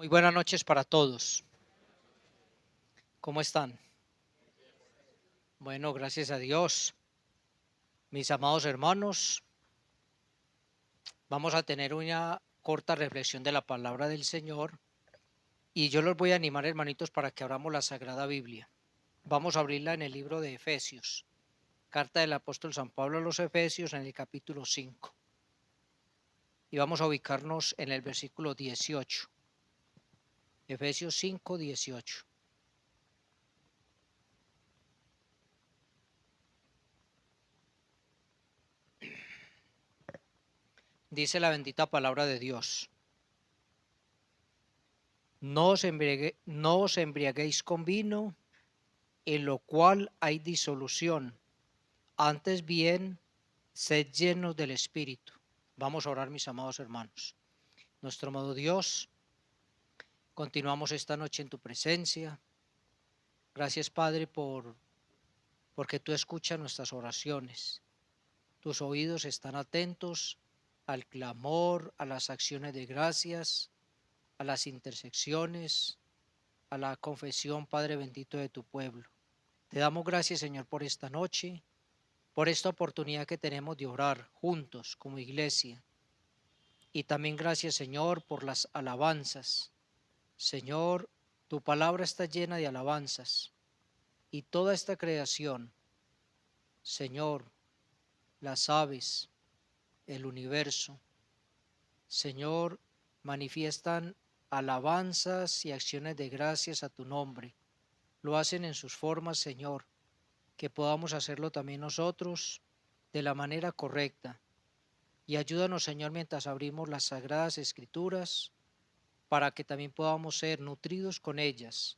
Muy buenas noches para todos. ¿Cómo están? Bueno, gracias a Dios. Mis amados hermanos, vamos a tener una corta reflexión de la palabra del Señor y yo los voy a animar, hermanitos, para que abramos la Sagrada Biblia. Vamos a abrirla en el libro de Efesios, carta del apóstol San Pablo a los Efesios en el capítulo 5. Y vamos a ubicarnos en el versículo 18. Efesios 5, 18. Dice la bendita palabra de Dios. No os embriaguéis con vino, en lo cual hay disolución. Antes bien, sed llenos del Espíritu. Vamos a orar, mis amados hermanos. Nuestro amado Dios, continuamos esta noche en tu presencia. Gracias, Padre, porque tú escuchas nuestras oraciones. Tus oídos están atentos al clamor, a las acciones de gracias, a las intersecciones, a la confesión, Padre bendito, de tu pueblo. Te damos gracias, Señor, por esta noche, por esta oportunidad que tenemos de orar juntos como iglesia. Y también gracias, Señor, por las alabanzas. Señor, tu palabra está llena de alabanzas. Y toda esta creación, Señor, las aves, el universo, Señor, manifiestan alabanzas y acciones de gracias a tu nombre. Lo hacen en sus formas, Señor, que podamos hacerlo también nosotros de la manera correcta. Y ayúdanos, Señor, mientras abrimos las sagradas escrituras, para que también podamos ser nutridos con ellas,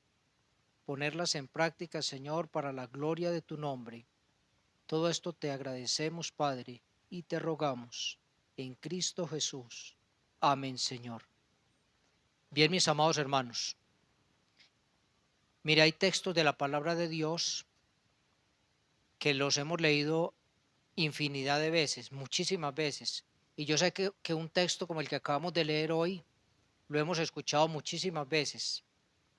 ponerlas en práctica, Señor, para la gloria de tu nombre. Todo esto te agradecemos, Padre, y te rogamos en Cristo Jesús. Amén, Señor. Bien, mis amados hermanos, mire, hay textos de la palabra de Dios que los hemos leído infinidad de veces, muchísimas veces. Y yo sé que un texto como el que acabamos de leer hoy, lo hemos escuchado muchísimas veces.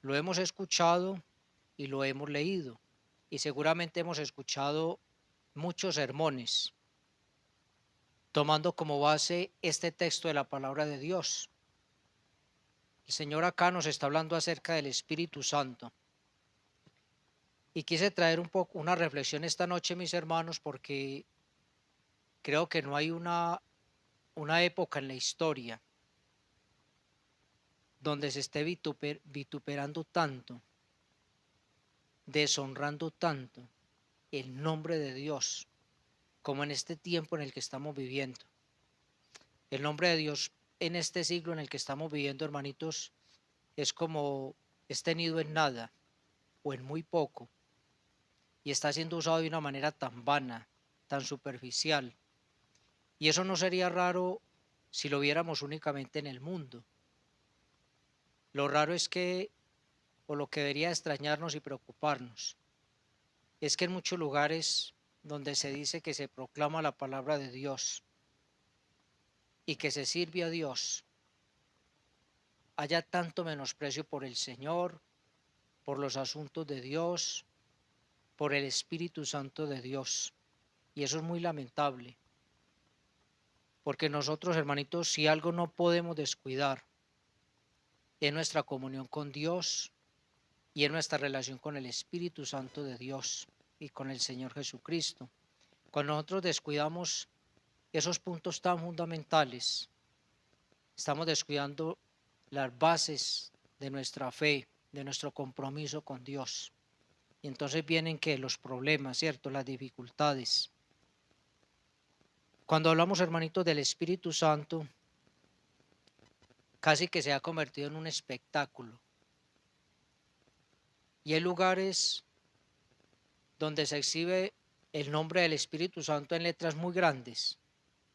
Lo hemos escuchado y lo hemos leído. Y seguramente hemos escuchado muchos sermones, tomando como base este texto de la palabra de Dios. El Señor acá nos está hablando acerca del Espíritu Santo. Y quise traer un poco una reflexión esta noche, mis hermanos, porque creo que no hay una época en la historia donde se esté vituperando tanto, deshonrando tanto el nombre de Dios, como en este tiempo en el que estamos viviendo. El nombre de Dios en este siglo en el que estamos viviendo, hermanitos, es como es tenido en nada o en muy poco, y está siendo usado de una manera tan vana, tan superficial. Y eso no sería raro si lo viéramos únicamente en el mundo. Lo raro es que, o lo que debería extrañarnos y preocuparnos, es que en muchos lugares donde se dice que se proclama la palabra de Dios y que se sirve a Dios, haya tanto menosprecio por el Señor, por los asuntos de Dios, por el Espíritu Santo de Dios. Y eso es muy lamentable, porque nosotros, hermanitos, si algo no podemos descuidar es nuestra comunión con Dios y en nuestra relación con el Espíritu Santo de Dios y con el Señor Jesucristo. Cuando nosotros descuidamos esos puntos tan fundamentales, estamos descuidando las bases de nuestra fe, de nuestro compromiso con Dios. Y entonces vienen que los problemas, ¿cierto? Las dificultades. Cuando hablamos, hermanitos, del Espíritu Santo, casi que se ha convertido en un espectáculo. Y hay lugares donde se exhibe el nombre del Espíritu Santo en letras muy grandes,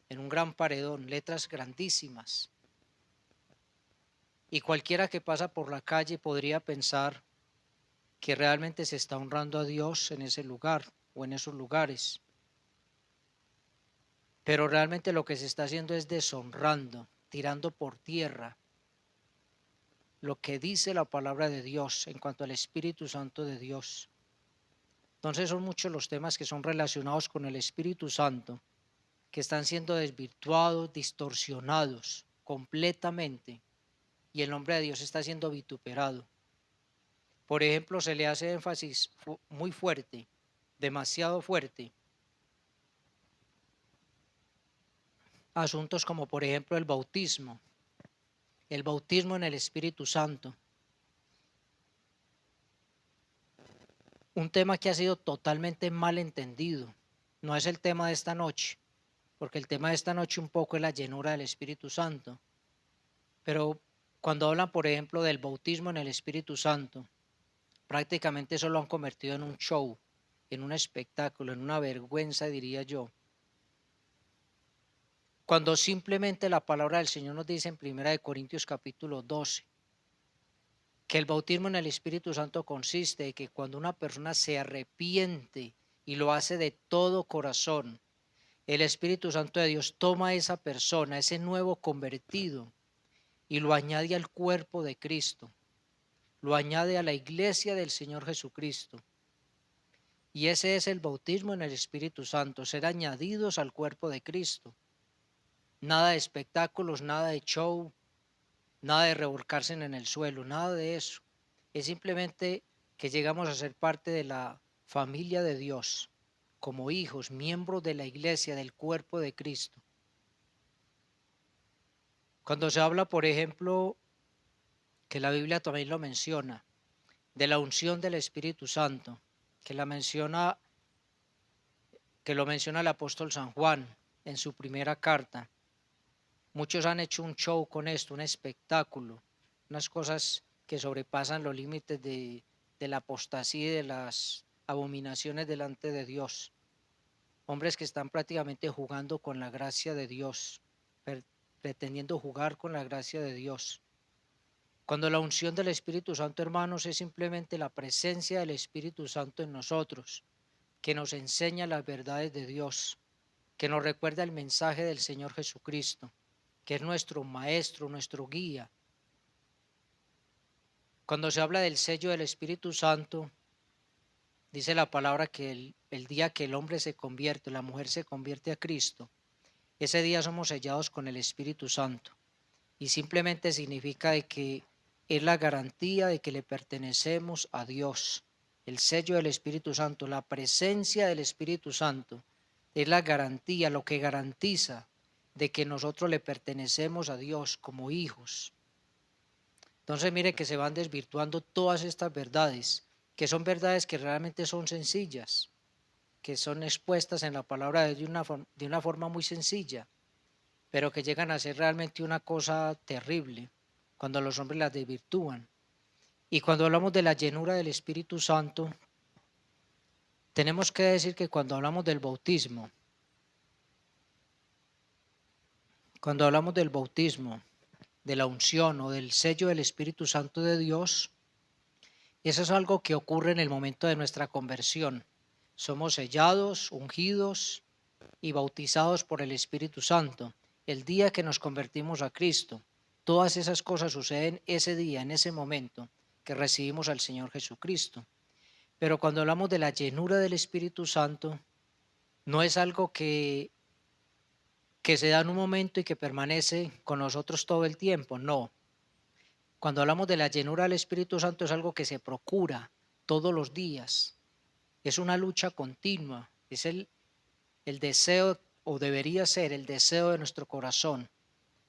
en un gran paredón, letras grandísimas. Y cualquiera que pasa por la calle podría pensar que realmente se está honrando a Dios en ese lugar o en esos lugares. Pero realmente lo que se está haciendo es deshonrando, tirando por tierra lo que dice la palabra de Dios en cuanto al Espíritu Santo de Dios. Entonces son muchos los temas que son relacionados con el Espíritu Santo, que están siendo desvirtuados, distorsionados completamente, y el nombre de Dios está siendo vituperado. Por ejemplo, se le hace énfasis muy fuerte, demasiado fuerte, asuntos como por ejemplo el bautismo en el Espíritu Santo. Un tema que ha sido totalmente mal entendido. No es el tema de esta noche, porque el tema de esta noche un poco es la llenura del Espíritu Santo. Pero cuando hablan, por ejemplo, del bautismo en el Espíritu Santo, prácticamente eso lo han convertido en un show, en un espectáculo, en una vergüenza, diría yo. Cuando simplemente la palabra del Señor nos dice en 1 Corintios capítulo 12, que el bautismo en el Espíritu Santo consiste en que cuando una persona se arrepiente y lo hace de todo corazón, el Espíritu Santo de Dios toma a esa persona, ese nuevo convertido, y lo añade al cuerpo de Cristo, lo añade a la iglesia del Señor Jesucristo. Y ese es el bautismo en el Espíritu Santo, ser añadidos al cuerpo de Cristo. Nada de espectáculos, nada de show, nada de revolcarse en el suelo, nada de eso. Es simplemente que llegamos a ser parte de la familia de Dios, como hijos, miembros de la iglesia, del cuerpo de Cristo. Cuando se habla, por ejemplo, que la Biblia también lo menciona, de la unción del Espíritu Santo, que lo menciona el apóstol San Juan en su primera carta. Muchos han hecho un show con esto, un espectáculo, unas cosas que sobrepasan los límites de la apostasía y de las abominaciones delante de Dios. Hombres que están prácticamente jugando con la gracia de Dios, pretendiendo jugar con la gracia de Dios. Cuando la unción del Espíritu Santo, hermanos, es simplemente la presencia del Espíritu Santo en nosotros, que nos enseña las verdades de Dios, que nos recuerda el mensaje del Señor Jesucristo, que es nuestro maestro, nuestro guía. Cuando se habla del sello del Espíritu Santo, dice la palabra que el día que el hombre se convierte, la mujer se convierte a Cristo, ese día somos sellados con el Espíritu Santo. Y simplemente significa de que es la garantía de que le pertenecemos a Dios. El sello del Espíritu Santo, la presencia del Espíritu Santo, es la garantía, lo que garantiza de que nosotros le pertenecemos a Dios como hijos. Entonces mire que se van desvirtuando todas estas verdades, que son verdades que realmente son sencillas, que son expuestas en la palabra de Dios de una forma muy sencilla, pero que llegan a ser realmente una cosa terrible cuando los hombres las desvirtúan. Y cuando hablamos de la llenura del Espíritu Santo, tenemos que decir que cuando hablamos del bautismo, de la unción o del sello del Espíritu Santo de Dios, eso es algo que ocurre en el momento de nuestra conversión. Somos sellados, ungidos y bautizados por el Espíritu Santo. El día que nos convertimos a Cristo, todas esas cosas suceden ese día, en ese momento que recibimos al Señor Jesucristo. Pero cuando hablamos de la llenura del Espíritu Santo, no es algo que se da en un momento y que permanece con nosotros todo el tiempo, no. Cuando hablamos de la llenura del Espíritu Santo es algo que se procura todos los días. Es una lucha continua, es el deseo, o debería ser el deseo de nuestro corazón,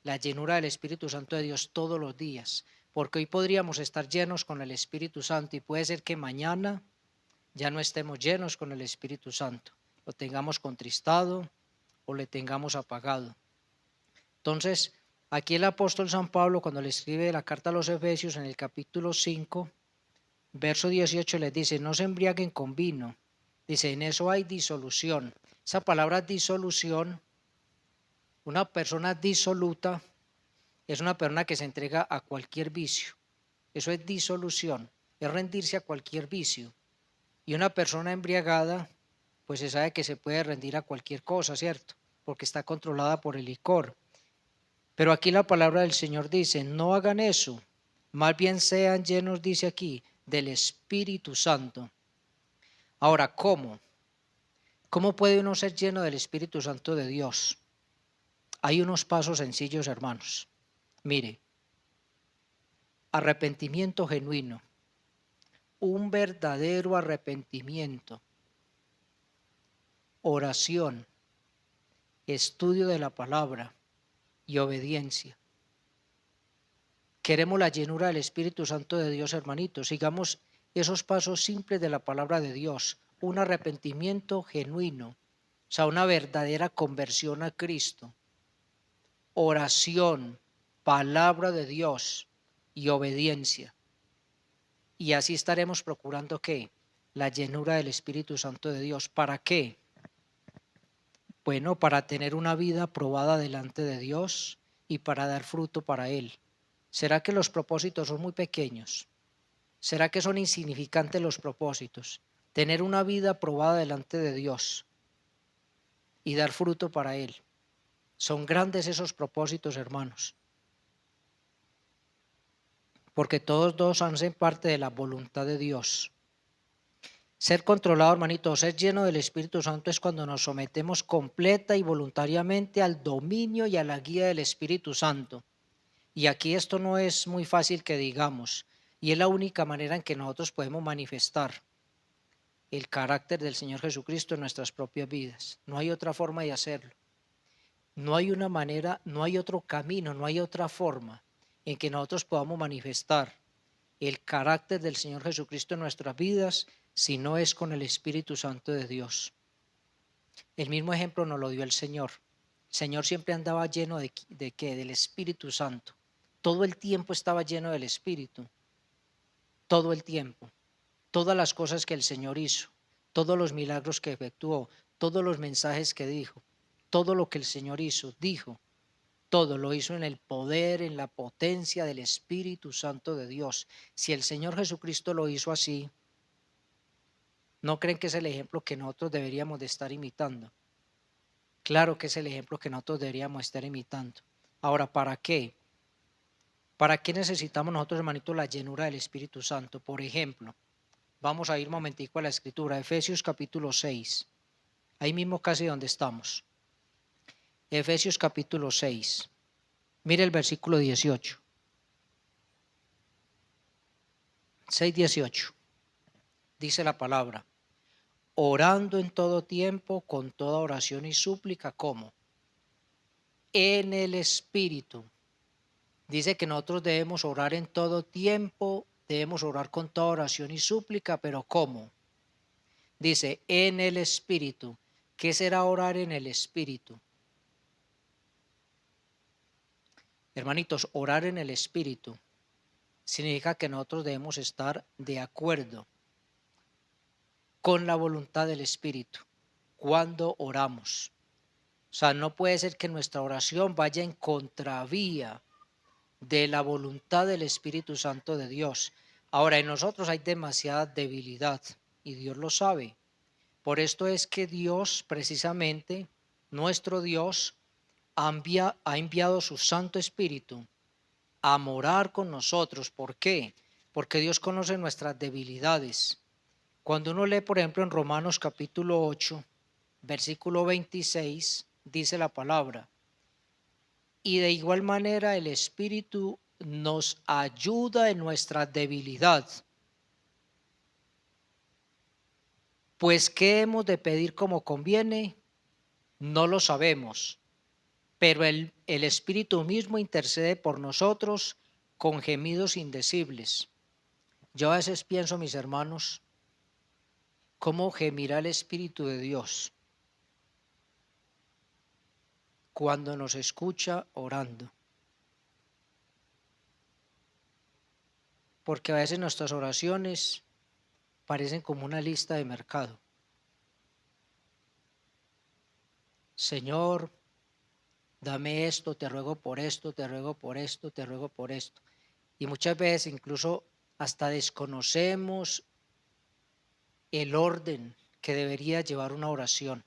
la llenura del Espíritu Santo de Dios todos los días, porque hoy podríamos estar llenos con el Espíritu Santo y puede ser que mañana ya no estemos llenos con el Espíritu Santo, lo tengamos contristado o le tengamos apagado. Entonces, aquí el apóstol San Pablo, cuando le escribe la carta a los Efesios en el capítulo 5, verso 18, les dice: no se embriaguen con vino. Dice, en eso hay disolución. Esa palabra disolución, una persona disoluta es una persona que se entrega a cualquier vicio. Eso es disolución, es rendirse a cualquier vicio. Y una persona embriagada, pues se sabe que se puede rendir a cualquier cosa, ¿cierto? Porque está controlada por el licor. Pero aquí la palabra del Señor dice, no hagan eso, Más bien sean llenos, dice aquí, del Espíritu Santo. Ahora, ¿cómo? ¿Cómo puede uno ser lleno del Espíritu Santo de Dios? Hay unos pasos sencillos, hermanos. Mire, arrepentimiento genuino, un verdadero arrepentimiento, oración, estudio de la palabra y obediencia. Queremos la llenura del Espíritu Santo de Dios, hermanitos. Sigamos esos pasos simples de la palabra de Dios. Un arrepentimiento genuino, o sea, una verdadera conversión a Cristo. Oración, palabra de Dios y obediencia. Y así estaremos procurando ¿qué? La llenura del Espíritu Santo de Dios. ¿Para qué? Bueno, para tener una vida aprobada delante de Dios y para dar fruto para Él. ¿Será que los propósitos son muy pequeños? ¿Será que son insignificantes los propósitos? Tener una vida aprobada delante de Dios y dar fruto para Él. Son grandes esos propósitos, hermanos. Porque todos dos hacen parte de la voluntad de Dios. Ser controlado, hermanito, ser lleno del Espíritu Santo es cuando nos sometemos completa y voluntariamente al dominio y a la guía del Espíritu Santo. Y aquí esto no es muy fácil que digamos, y es la única manera en que nosotros podemos manifestar el carácter del Señor Jesucristo en nuestras propias vidas. No hay otra forma de hacerlo. No hay una manera, no hay otro camino, no hay otra forma en que nosotros podamos manifestar el carácter del Señor Jesucristo en nuestras vidas si no es con el Espíritu Santo de Dios. El mismo ejemplo nos lo dio el Señor. El Señor siempre andaba lleno ¿de qué? Del Espíritu Santo. Todo el tiempo estaba lleno del Espíritu. Todo el tiempo. Todas las cosas que el Señor hizo, todos los milagros que efectuó, todos los mensajes que dijo, todo lo que el Señor hizo, dijo, todo lo hizo en el poder, en la potencia del Espíritu Santo de Dios. Si el Señor Jesucristo lo hizo así, ¿no creen que es el ejemplo que nosotros deberíamos de estar imitando? Claro que es el ejemplo que nosotros deberíamos estar imitando. Ahora, ¿para qué? ¿Para qué necesitamos nosotros, hermanito, la llenura del Espíritu Santo? Por ejemplo, vamos a ir un momentico a la escritura, Efesios capítulo 6, ahí mismo casi donde estamos. Efesios capítulo 6, mire el versículo 18. 6:18, dice la palabra, orando en todo tiempo, con toda oración y súplica, ¿cómo? En el Espíritu. Dice que nosotros debemos orar en todo tiempo, debemos orar con toda oración y súplica, pero ¿cómo? Dice, en el Espíritu. ¿Qué será orar en el Espíritu? Hermanitos, orar en el Espíritu significa que nosotros debemos estar de acuerdo con la voluntad del Espíritu cuando oramos. O sea, no puede ser que nuestra oración vaya en contravía de la voluntad del Espíritu Santo de Dios. Ahora, en nosotros hay demasiada debilidad y Dios lo sabe. Por esto es que Dios, precisamente, nuestro Dios, ha enviado su Santo Espíritu a morar con nosotros. ¿Por qué? Porque Dios conoce nuestras debilidades. Cuando uno lee, por ejemplo, en Romanos capítulo 8, versículo 26, dice la palabra, y de igual manera el Espíritu nos ayuda en nuestra debilidad. Pues ¿qué hemos de pedir como conviene? No lo sabemos, pero el Espíritu mismo intercede por nosotros con gemidos indecibles. Yo a veces pienso, mis hermanos, cómo gemirá el Espíritu de Dios cuando nos escucha orando. Porque a veces nuestras oraciones parecen como una lista de mercado. Señor, dame esto, te ruego por esto, te ruego por esto, te ruego por esto. Y muchas veces incluso hasta desconocemos el orden que debería llevar una oración.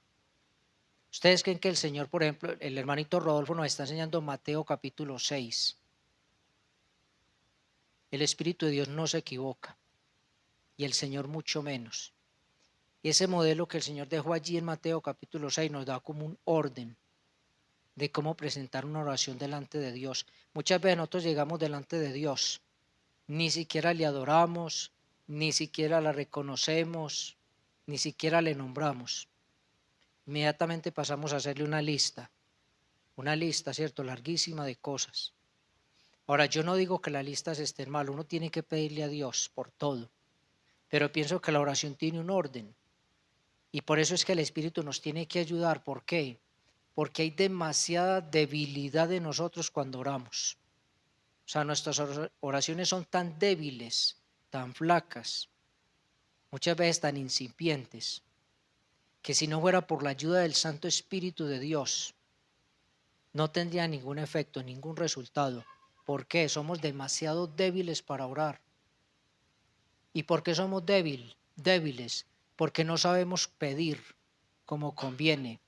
¿Ustedes creen que el Señor, por ejemplo, el hermanito Rodolfo nos está enseñando Mateo capítulo 6? El Espíritu de Dios no se equivoca y el Señor mucho menos. Ese modelo que el Señor dejó allí en Mateo capítulo 6 nos da como un orden de cómo presentar una oración delante de Dios. Muchas veces nosotros llegamos delante de Dios, ni siquiera le adoramos, ni siquiera la reconocemos, ni siquiera le nombramos. Inmediatamente pasamos a hacerle una lista, ¿cierto? Larguísima de cosas. Ahora, yo no digo que las listas estén mal, uno tiene que pedirle a Dios por todo, pero pienso que la oración tiene un orden y por eso es que el Espíritu nos tiene que ayudar. ¿Por qué? Porque hay demasiada debilidad en nosotros cuando oramos. O sea, nuestras oraciones son tan débiles, tan flacas, muchas veces tan incipientes, que si no fuera por la ayuda del Santo Espíritu de Dios, no tendría ningún efecto, ningún resultado. ¿Por qué? Somos demasiado débiles para orar. ¿Y por qué somos débiles? Porque no sabemos pedir como conviene.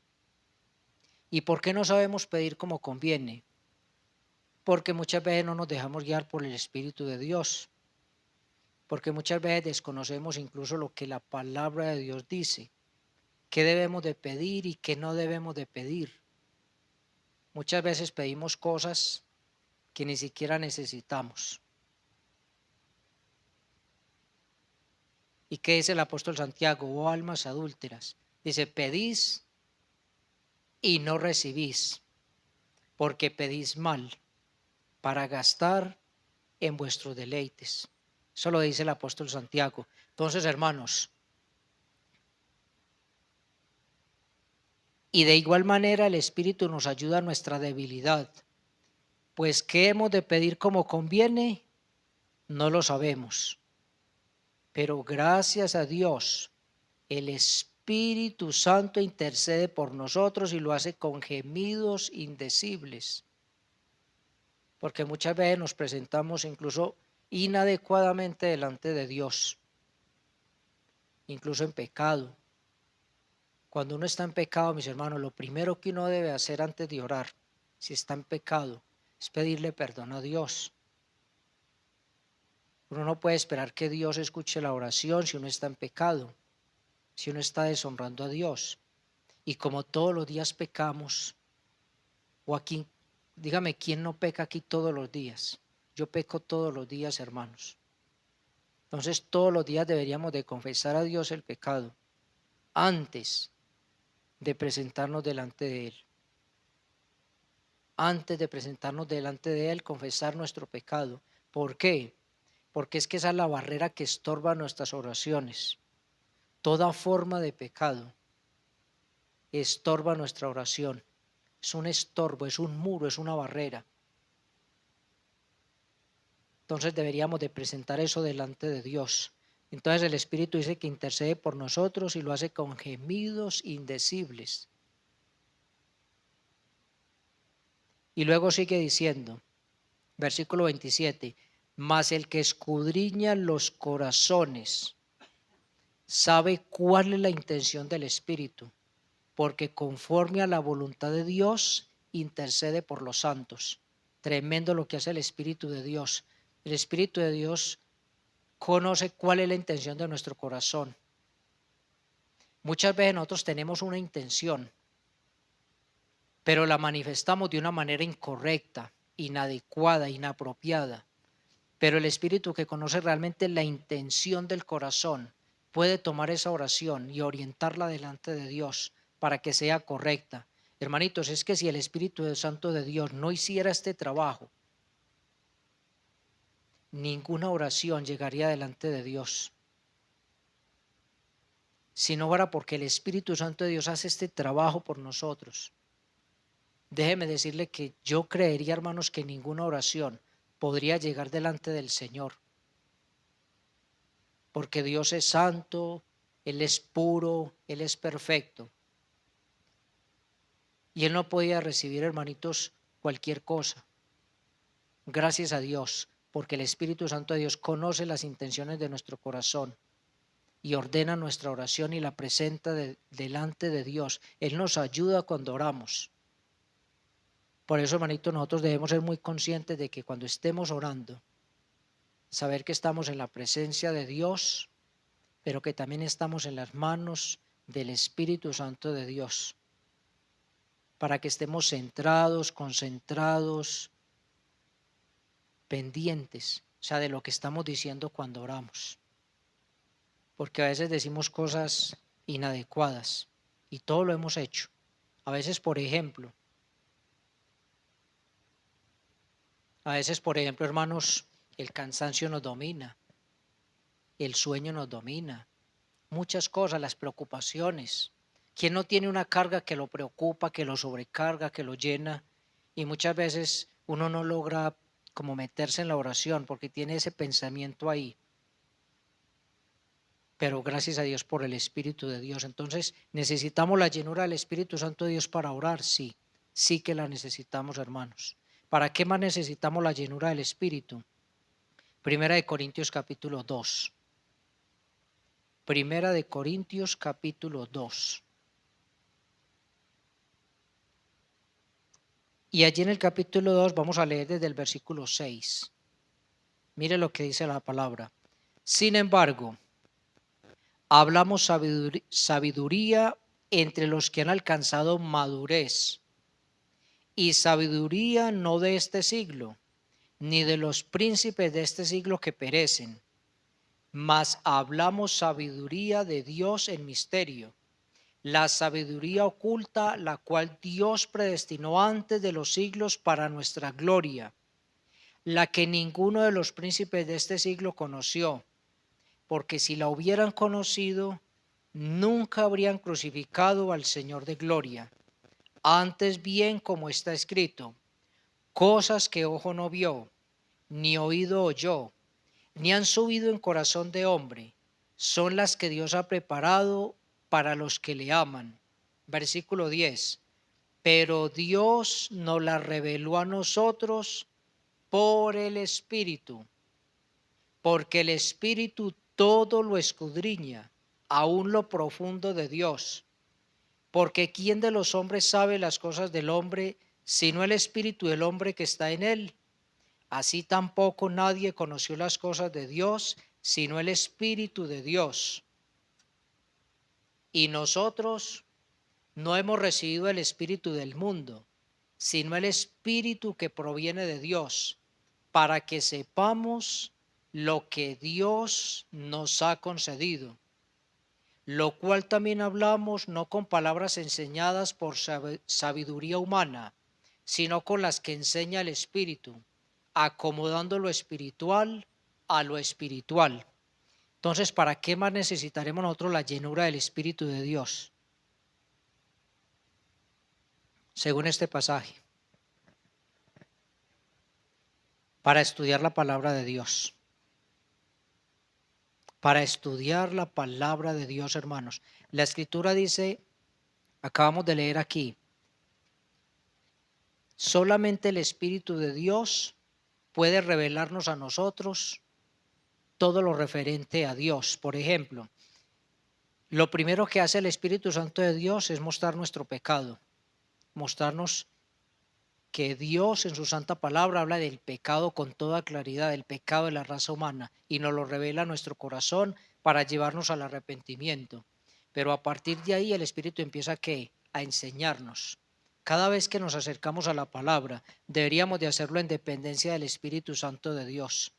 ¿Y por qué no sabemos pedir como conviene? Porque muchas veces no nos dejamos guiar por el Espíritu de Dios. Porque muchas veces desconocemos incluso lo que la palabra de Dios dice. ¿Qué debemos de pedir y qué no debemos de pedir? Muchas veces pedimos cosas que ni siquiera necesitamos. ¿Y qué dice el apóstol Santiago? Oh almas adúlteras. Dice, pedís y no recibís, porque pedís mal, para gastar en vuestros deleites. Eso lo dice el apóstol Santiago. Entonces, hermanos, y de igual manera el Espíritu nos ayuda a nuestra debilidad. Pues, ¿qué hemos de pedir como conviene? No lo sabemos. Pero gracias a Dios, el Espíritu Santo intercede por nosotros y lo hace con gemidos indecibles. Porque muchas veces nos presentamos incluso inadecuadamente delante de Dios, incluso en pecado. Cuando uno está en pecado, mis hermanos, lo primero que uno debe hacer antes de orar, si está en pecado, es pedirle perdón a Dios. Uno no puede esperar que Dios escuche la oración si uno está en pecado, si uno está deshonrando a Dios. Y como todos los días pecamos, o aquí, dígame, ¿quién no peca aquí todos los días? Yo peco todos los días, hermanos. Entonces todos los días deberíamos de confesar a Dios el pecado antes de presentarnos delante de Él. Antes de presentarnos delante de Él, confesar nuestro pecado. ¿Por qué? Porque es que esa es la barrera que estorba nuestras oraciones. Toda forma de pecado estorba nuestra oración. Es un estorbo, es un muro, es una barrera. Entonces deberíamos de presentar eso delante de Dios. Entonces el Espíritu dice que intercede por nosotros y lo hace con gemidos indecibles. Y luego sigue diciendo, versículo 27, mas el que escudriña los corazones sabe cuál es la intención del Espíritu, porque conforme a la voluntad de Dios intercede por los santos. Tremendo lo que hace el Espíritu de Dios. El Espíritu de Dios conoce cuál es la intención de nuestro corazón. Muchas veces nosotros tenemos una intención, pero la manifestamos de una manera incorrecta, inadecuada, inapropiada. Pero el Espíritu que conoce realmente la intención del corazón puede tomar esa oración y orientarla delante de Dios para que sea correcta. Hermanitos, es que si el Espíritu Santo de Dios no hiciera este trabajo, ninguna oración llegaría delante de Dios. Si no fuera porque el Espíritu Santo de Dios hace este trabajo por nosotros, déjeme decirle que yo creería, hermanos, que ninguna oración podría llegar delante del Señor. Porque Dios es santo, Él es puro, Él es perfecto. Y Él no podía recibir, hermanitos, cualquier cosa. Gracias a Dios, porque el Espíritu Santo de Dios conoce las intenciones de nuestro corazón y ordena nuestra oración y la presenta delante de Dios. Él nos ayuda cuando oramos. Por eso, hermanitos, nosotros debemos ser muy conscientes de que cuando estemos orando, saber que estamos en la presencia de Dios, pero que también estamos en las manos del Espíritu Santo de Dios, para que estemos centrados, concentrados, pendientes, o sea, de lo que estamos diciendo cuando oramos. Porque a veces decimos cosas inadecuadas y todo lo hemos hecho. A veces, por ejemplo, hermanos, el cansancio nos domina, el sueño nos domina, muchas cosas, las preocupaciones. ¿Quién no tiene una carga que lo preocupa, que lo sobrecarga, que lo llena? Y muchas veces uno no logra como meterse en la oración porque tiene ese pensamiento ahí. Pero gracias a Dios por el Espíritu de Dios. Entonces, ¿necesitamos la llenura del Espíritu Santo de Dios para orar? Sí, sí que la necesitamos, hermanos. ¿Para qué más necesitamos la llenura del Espíritu? Primera de Corintios capítulo 2. Primera de Corintios capítulo 2. Y allí en el capítulo 2 vamos a leer desde el versículo 6. Mire lo que dice la palabra. Sin embargo, hablamos sabiduría entre los que han alcanzado madurez, y sabiduría no de este siglo, ni de los príncipes de este siglo que perecen, mas hablamos sabiduría de Dios en misterio, la sabiduría oculta, la cual Dios predestinó antes de los siglos para nuestra gloria, la que ninguno de los príncipes de este siglo conoció, porque si la hubieran conocido, nunca habrían crucificado al Señor de gloria. Antes bien, como está escrito, cosas que ojo no vio, ni oído oyó, ni han subido en corazón de hombre, son las que Dios ha preparado para los que le aman. Versículo 10. Pero Dios nos la reveló a nosotros por el Espíritu, porque el Espíritu todo lo escudriña, aún lo profundo de Dios. Porque ¿quién de los hombres sabe las cosas del hombre, sino el Espíritu del hombre que está en él? Así tampoco nadie conoció las cosas de Dios, sino el Espíritu de Dios. Y nosotros no hemos recibido el Espíritu del mundo, sino el Espíritu que proviene de Dios, para que sepamos lo que Dios nos ha concedido, lo cual también hablamos no con palabras enseñadas por sabiduría humana, sino con las que enseña el Espíritu, acomodando lo espiritual a lo espiritual. Entonces, ¿para qué más necesitaremos nosotros la llenura del Espíritu de Dios? Según este pasaje, para estudiar la palabra de Dios. Para estudiar la palabra de Dios, hermanos. La Escritura dice, acabamos de leer aquí, solamente el Espíritu de Dios puede revelarnos a nosotros todo lo referente a Dios. Por ejemplo, lo primero que hace el Espíritu Santo de Dios es mostrar nuestro pecado, mostrarnos que Dios en su santa palabra habla del pecado con toda claridad, del pecado de la raza humana, y nos lo revela a nuestro corazón para llevarnos al arrepentimiento. Pero a partir de ahí el Espíritu empieza a enseñarnos. Cada vez que nos acercamos a la palabra, deberíamos de hacerlo en dependencia del Espíritu Santo de Dios,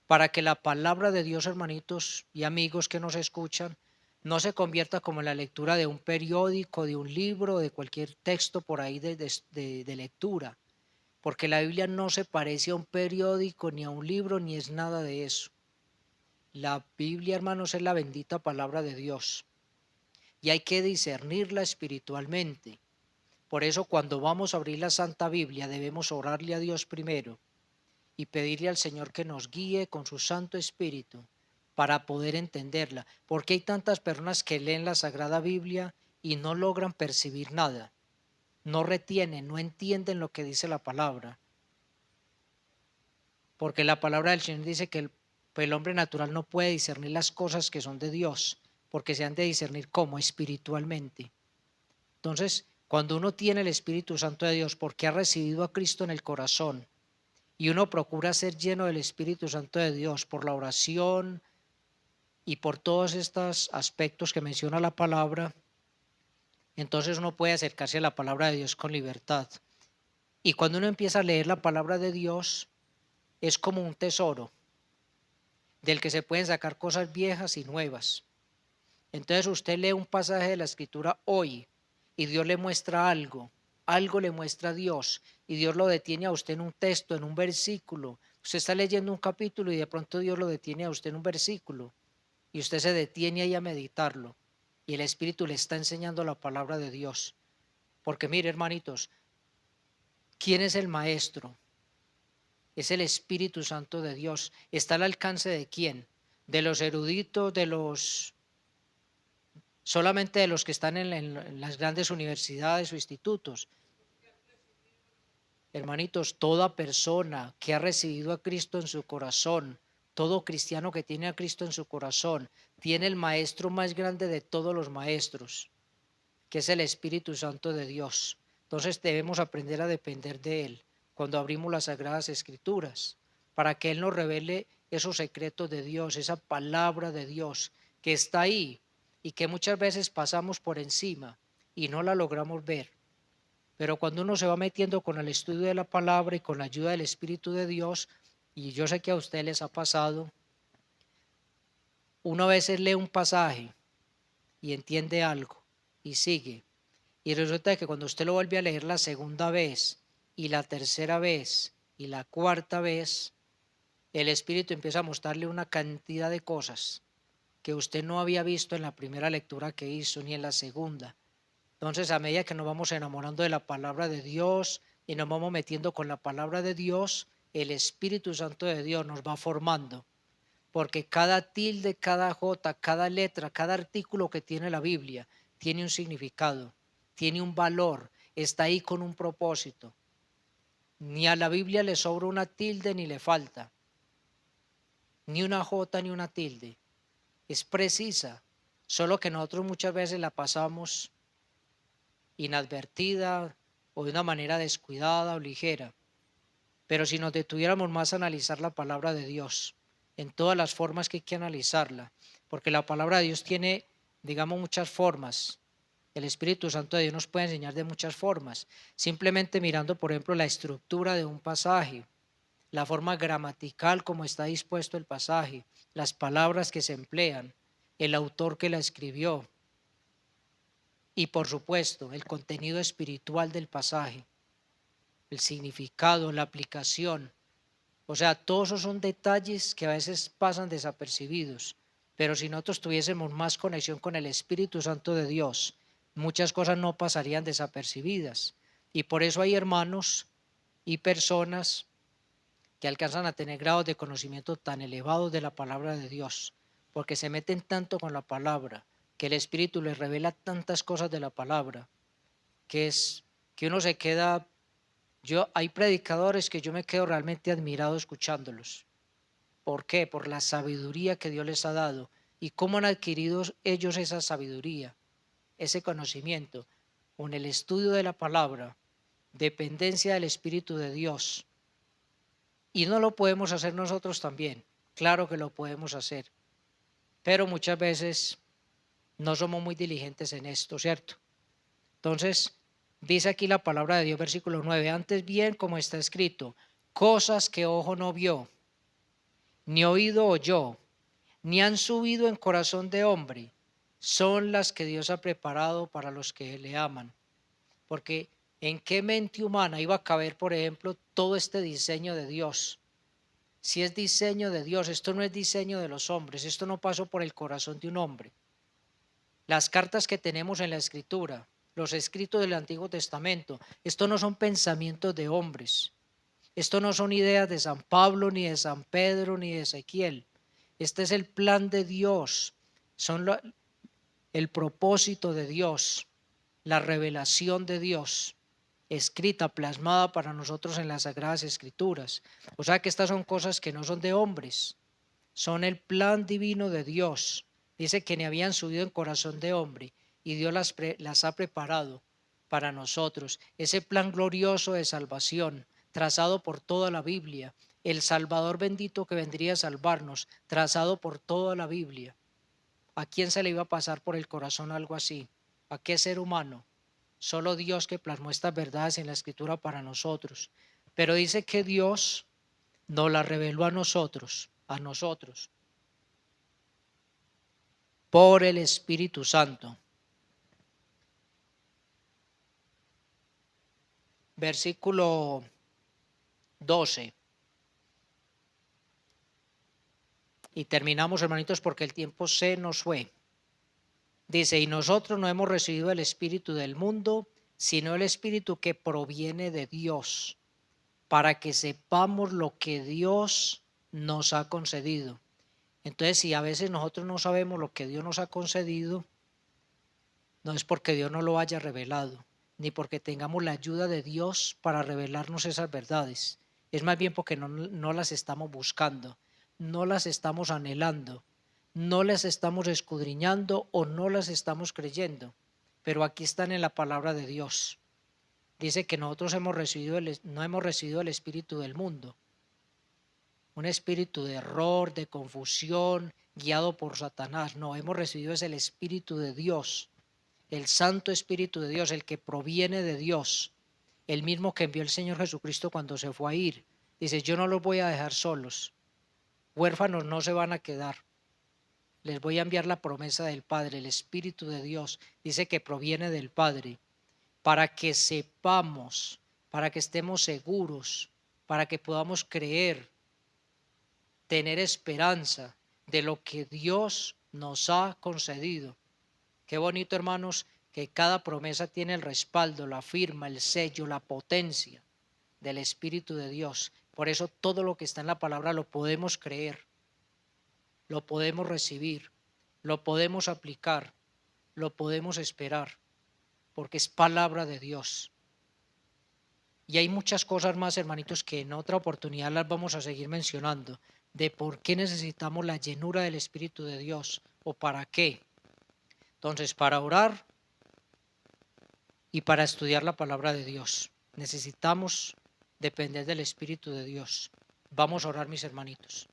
para que la palabra de Dios, hermanitos y amigos que nos escuchan, no se convierta como en la lectura de un periódico, de un libro, de cualquier texto por ahí de lectura, porque la Biblia no se parece a un periódico, ni a un libro, ni es nada de eso. La Biblia, hermanos, es la bendita palabra de Dios y hay que discernirla espiritualmente. Por eso cuando vamos a abrir la Santa Biblia debemos orarle a Dios primero y pedirle al Señor que nos guíe con su Santo Espíritu para poder entenderla, porque hay tantas personas que leen la Sagrada Biblia y no logran percibir nada, no retienen, no entienden lo que dice la palabra, porque la palabra del Señor dice que el hombre natural no puede discernir las cosas que son de Dios, porque se han de discernir como espiritualmente. Entonces, cuando uno tiene el Espíritu Santo de Dios, porque ha recibido a Cristo en el corazón, y uno procura ser lleno del Espíritu Santo de Dios por la oración y por todos estos aspectos que menciona la palabra, entonces uno puede acercarse a la palabra de Dios con libertad. Y cuando uno empieza a leer la palabra de Dios, es como un tesoro del que se pueden sacar cosas viejas y nuevas. Entonces usted lee un pasaje de la Escritura hoy y Dios le muestra algo, algo le muestra a Dios y Dios lo detiene a usted en un texto, en un versículo. Usted está leyendo un capítulo y de pronto Dios lo detiene a usted en un versículo y usted se detiene ahí a meditarlo y el Espíritu le está enseñando la palabra de Dios. Porque mire, hermanitos, ¿quién es el maestro? Es el Espíritu Santo de Dios. ¿Está al alcance de quién? De los eruditos, solamente de los que están en las grandes universidades o institutos. Hermanitos, toda persona que ha recibido a Cristo en su corazón, todo cristiano que tiene a Cristo en su corazón, tiene el maestro más grande de todos los maestros, que es el Espíritu Santo de Dios. Entonces debemos aprender a depender de Él cuando abrimos las Sagradas Escrituras, para que Él nos revele esos secretos de Dios, esa palabra de Dios que está ahí y que muchas veces pasamos por encima y no la logramos ver. Pero cuando uno se va metiendo con el estudio de la palabra y con la ayuda del Espíritu de Dios, y yo sé que a ustedes les ha pasado, uno a veces lee un pasaje y entiende algo y sigue. Y resulta que cuando usted lo vuelve a leer la segunda vez y la tercera vez y la cuarta vez, el Espíritu empieza a mostrarle una cantidad de cosas que usted no había visto en la primera lectura que hizo ni en la segunda. Entonces, a medida que nos vamos enamorando de la palabra de Dios y nos vamos metiendo con la palabra de Dios, el Espíritu Santo de Dios nos va formando. Porque cada tilde, cada jota, cada letra, cada artículo que tiene la Biblia tiene un significado, tiene un valor, está ahí con un propósito. Ni a la Biblia le sobra una tilde ni le falta, ni una jota ni una tilde. Es precisa, solo que nosotros muchas veces la pasamos inadvertida o de una manera descuidada o ligera. Pero si nos detuviéramos más a analizar la palabra de Dios, en todas las formas que hay que analizarla, porque la palabra de Dios tiene, digamos, muchas formas. El Espíritu Santo de Dios nos puede enseñar de muchas formas. Simplemente mirando, por ejemplo, la estructura de un pasaje, la forma gramatical como está dispuesto el pasaje, las palabras que se emplean, el autor que la escribió y, por supuesto, el contenido espiritual del pasaje, el significado, la aplicación. O sea, todos esos son detalles que a veces pasan desapercibidos, pero si nosotros tuviésemos más conexión con el Espíritu Santo de Dios, muchas cosas no pasarían desapercibidas. Y por eso hay hermanos y personas que alcanzan a tener grados de conocimiento tan elevados de la palabra de Dios, porque se meten tanto con la palabra, que el Espíritu les revela tantas cosas de la palabra, que uno se queda. Hay predicadores que yo me quedo realmente admirado escuchándolos. ¿Por qué? Por la sabiduría que Dios les ha dado y cómo han adquirido ellos esa sabiduría, ese conocimiento, con el estudio de la palabra, dependencia del Espíritu de Dios. Y no lo podemos hacer nosotros también, claro que lo podemos hacer, pero muchas veces no somos muy diligentes en esto, ¿cierto? Entonces, dice aquí la palabra de Dios, versículo 9, antes bien como está escrito, cosas que ojo no vio, ni oído oyó, ni han subido en corazón de hombre, son las que Dios ha preparado para los que le aman. Porque ¿en qué mente humana iba a caber, por ejemplo, todo este diseño de Dios? Si es diseño de Dios, esto no es diseño de los hombres, esto no pasó por el corazón de un hombre. Las cartas que tenemos en la Escritura, los escritos del Antiguo Testamento, esto no son pensamientos de hombres, esto no son ideas de San Pablo, ni de San Pedro, ni de Ezequiel. Este es el plan de Dios, el propósito de Dios, la revelación de Dios, escrita, plasmada para nosotros en las Sagradas Escrituras. O sea que estas son cosas que no son de hombres, son el plan divino de Dios. Dice que ni habían subido en corazón de hombre y Dios las ha preparado para nosotros. Ese plan glorioso de salvación, trazado por toda la Biblia. El Salvador bendito que vendría a salvarnos, trazado por toda la Biblia. ¿A quién se le iba a pasar por el corazón algo así? ¿A qué ser humano? Solo Dios, que plasmó estas verdades en la Escritura para nosotros. Pero dice que Dios nos las reveló a nosotros, por el Espíritu Santo. Versículo 12. Y terminamos, hermanitos, porque el tiempo se nos fue. Dice, y nosotros no hemos recibido el espíritu del mundo, sino el espíritu que proviene de Dios, para que sepamos lo que Dios nos ha concedido. Entonces, si a veces nosotros no sabemos lo que Dios nos ha concedido, no es porque Dios no lo haya revelado, ni porque tengamos la ayuda de Dios para revelarnos esas verdades. Es más bien porque no las estamos buscando, no las estamos anhelando, no las estamos escudriñando o no las estamos creyendo. Pero aquí están en la palabra de Dios. Dice que nosotros no hemos recibido el espíritu del mundo, un espíritu de error, de confusión, guiado por Satanás. No, hemos recibido es el Espíritu de Dios, el Santo Espíritu de Dios, el que proviene de Dios, el mismo que envió el Señor Jesucristo cuando se fue a ir. Dice, yo no los voy a dejar solos, huérfanos no se van a quedar. Les voy a enviar la promesa del Padre, el Espíritu de Dios. Dice que proviene del Padre, para que sepamos, para que estemos seguros, para que podamos creer, tener esperanza de lo que Dios nos ha concedido. Qué bonito, hermanos, que cada promesa tiene el respaldo, la firma, el sello, la potencia del Espíritu de Dios. Por eso todo lo que está en la palabra lo podemos creer, lo podemos recibir, lo podemos aplicar, lo podemos esperar, porque es palabra de Dios. Y hay muchas cosas más, hermanitos, que en otra oportunidad las vamos a seguir mencionando, de por qué necesitamos la llenura del Espíritu de Dios o para qué. Entonces, para orar y para estudiar la palabra de Dios, necesitamos depender del Espíritu de Dios. Vamos a orar, mis hermanitos.